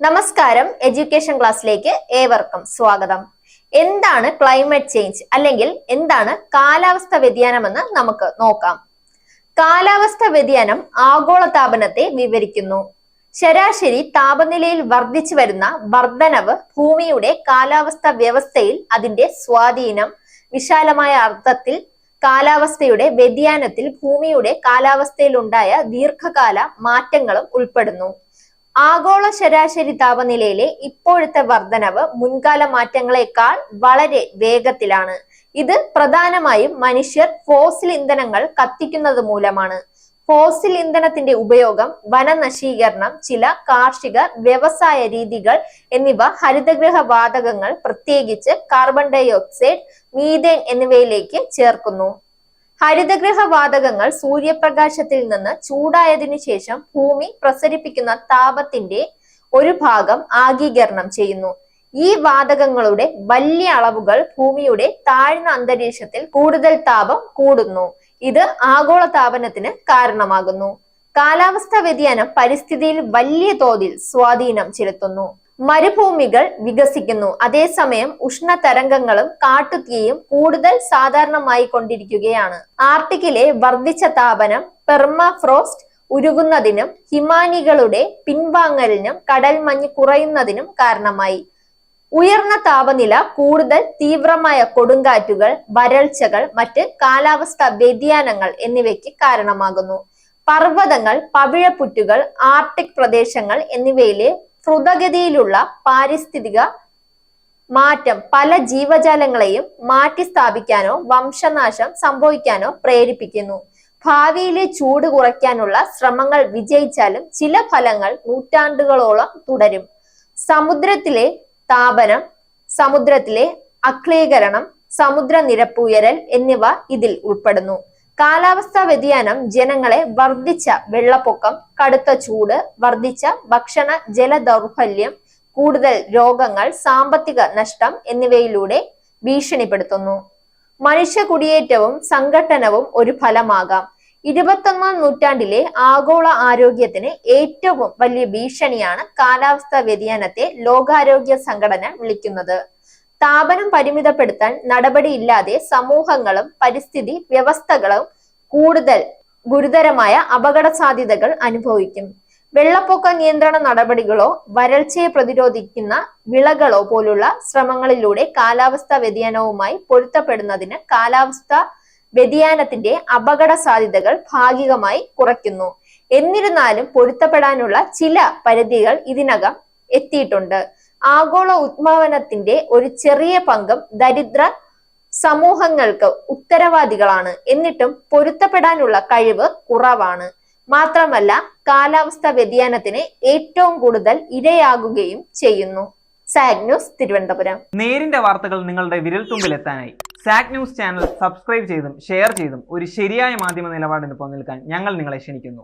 നമസ്കാരം, എഡ്യൂക്കേഷൻ ക്ലാസ്സിലേക്ക് ഏവർക്കും സ്വാഗതം. എന്താണ് ക്ലൈമറ്റ് ചേഞ്ച് അല്ലെങ്കിൽ എന്താണ് കാലാവസ്ഥ വ്യതിയാനം എന്ന് നമുക്ക് നോക്കാം. കാലാവസ്ഥ വ്യതിയാനം ആഗോളതാപനത്തെ വിവരിക്കുന്നു. ശരാശരി താപനിലയിൽ വർദ്ധിച്ചു വരുന്ന വർധനവ് ഭൂമിയുടെ കാലാവസ്ഥ വ്യവസ്ഥയിൽ അതിന്റെ സ്വാധീനം, വിശാലമായ അർത്ഥത്തിൽ കാലാവസ്ഥയുടെ വ്യതിയാനത്തിൽ ഭൂമിയുടെ കാലാവസ്ഥയിൽ ഉണ്ടായ ദീർഘകാല മാറ്റങ്ങളും ഉൾപ്പെടുന്നു. ആഗോള ശരാശരി താപനിലയിലെ ഇപ്പോഴത്തെ വർധനവ് മുൻകാല മാറ്റങ്ങളെക്കാൾ വളരെ വേഗത്തിലാണ്. ഇത് പ്രധാനമായും മനുഷ്യർ ഫോസിൽ ഇന്ധനങ്ങൾ കത്തിക്കുന്നത് മൂലമാണ്. ഫോസിൽ ഇന്ധനത്തിന്റെ ഉപയോഗം, വനനശീകരണം, ചില കാർഷിക വ്യവസായ രീതികൾ എന്നിവ ഹരിതഗൃഹ വാതകങ്ങൾ, പ്രത്യേകിച്ച് കാർബൺ ഡൈ ഓക്സൈഡ്, മീഥേൻ എന്നിവയിലേക്ക് ചേർക്കുന്നു. ഹരിതഗൃഹ വാതകങ്ങൾ സൂര്യപ്രകാശത്തിൽ നിന്ന് ചൂടായതിനു ശേഷം ഭൂമി പ്രസരിപ്പിക്കുന്ന താപത്തിന്റെ ഒരു ഭാഗം ആഗീകരണം ചെയ്യുന്നു. ഈ വാതകങ്ങളുടെ വലിയ അളവുകൾ ഭൂമിയുടെ താഴ്ന്ന അന്തരീക്ഷത്തിൽ കൂടുതൽ താപം കൂടുന്നു. ഇത് ആഗോളതാപനത്തിന് കാരണമാകുന്നു. കാലാവസ്ഥാ വ്യതിയാനം പരിസ്ഥിതിയിൽ വലിയ തോതിൽ സ്വാധീനം ചെലുത്തുന്നു. മരുഭൂമികൾ വികസിക്കുന്നു. അതേസമയം ഉഷ്ണതരംഗങ്ങളും കാട്ടുതീയും കൂടുതൽ സാധാരണമായി കൊണ്ടിരിക്കുകയാണ്. ആർട്ടിക്കിലെ വർദ്ധിച്ച താപനം പെർമഫ്രോസ്റ്റ് ഉരുകുന്നതിനും ഹിമാനികളുടെ പിൻവാങ്ങലിനും കടൽ മഞ്ഞ് കുറയുന്നതിനും കാരണമായി. ഉയർന്ന താപനില കൂടുതൽ തീവ്രമായ കൊടുങ്കാറ്റുകൾ, വരൾച്ചകൾ, മറ്റ് കാലാവസ്ഥാ വ്യതിയാനങ്ങൾ എന്നിവയ്ക്ക് കാരണമാകുന്നു. പർവ്വതങ്ങൾ, പവിഴപ്പുറ്റുകൾ, ആർട്ടിക് പ്രദേശങ്ങൾ എന്നിവയിലെ ദ്രുതഗതിയിലുള്ള പാരിസ്ഥിതിക മാറ്റം പല ജീവജാലങ്ങളെയും മാറ്റി സ്ഥാപിക്കാനോ വംശനാശം സംഭവിക്കാനോ പ്രേരിപ്പിക്കുന്നു. ഭാവിയിലെ ചൂട് കുറയ്ക്കാനുള്ള ശ്രമങ്ങൾ വിജയിച്ചാലും ചില ഫലങ്ങൾ നൂറ്റാണ്ടുകളോളം തുടരും. സമുദ്രത്തിലെ താപനം, സമുദ്രത്തിലെ അക്ലീകരണം, സമുദ്രനിരപ്പ് ഉയരൽ എന്നിവ ഇതിൽ ഉൾപ്പെടുന്നു. കാലാവസ്ഥാ വ്യതിയാനം ജനങ്ങളെ വർദ്ധിച്ച വെള്ളപ്പൊക്കം, കടുത്ത ചൂട്, വർദ്ധിച്ച ഭക്ഷണ ജല ദൗർബല്യം, കൂടുതൽ രോഗങ്ങൾ, സാമ്പത്തിക നഷ്ടം എന്നിവയിലൂടെ ഭീഷണിപ്പെടുത്തുന്നു. മനുഷ്യ കുടിയേറ്റവും സംഘട്ടനവും ഒരു ഫലമാകാം. 21ാം നൂറ്റാണ്ടിലെ ആഗോള ആരോഗ്യത്തിന് ഏറ്റവും വലിയ ഭീഷണിയാണ് കാലാവസ്ഥാ വ്യതിയാനത്തെ ലോകാരോഗ്യ സംഘടന വിളിക്കുന്നത്. താപനം പരിമിതപ്പെടുത്താൻ നടപടിയില്ലാതെ സമൂഹങ്ങളും പരിസ്ഥിതി വ്യവസ്ഥകളും കൂടുതൽ ഗുരുതരമായ അപകട സാധ്യതകൾ അനുഭവിക്കും. വെള്ളപ്പൊക്ക നിയന്ത്രണ നടപടികളോ വരൾച്ചയെ പ്രതിരോധിക്കുന്ന വിളകളോ പോലുള്ള ശ്രമങ്ങളിലൂടെ കാലാവസ്ഥാ വ്യതിയാനവുമായി പൊരുത്തപ്പെടുന്നതിന് കാലാവസ്ഥാ വ്യതിയാനത്തിന്റെ അപകട സാധ്യതകൾ ഭാഗികമായി കുറയ്ക്കുന്നു. എന്നിരുന്നാലും പൊരുത്തപ്പെടാനുള്ള ചില പരിധികൾ ഇതിനകം എത്തിയിട്ടുണ്ട്. ആഗോള ഉദ്വമനത്തിന്റെ ഒരു ചെറിയ പങ്കും ദരിദ്ര സമൂഹങ്ങൾക്ക് ഉത്തരവാദികളാണ്. എന്നിട്ടും പൊരുത്തപ്പെടാനുള്ള കഴിവ് കുറവാണ്. മാത്രമല്ല, കാലാവസ്ഥാ വ്യതിയാനത്തിന് ഏറ്റവും കൂടുതൽ ഇരയാകുകയും ചെയ്യുന്നു. Zag news, Thiruvananthapuram. നേരിന്റെ വാർത്തകൾ നിങ്ങളുടെ വിരൽത്തുമ്പിൽ എത്താനായി സാഗ് ന്യൂസ് ചാനൽ സബ്സ്ക്രൈബ് ചെയ്തും ഷെയർ ചെയ്തും ഒരു ശരിയായ മാധ്യമ നിലപാടിന് നിൽക്കാൻ ഞങ്ങൾ നിങ്ങളെ ക്ഷണിക്കുന്നു.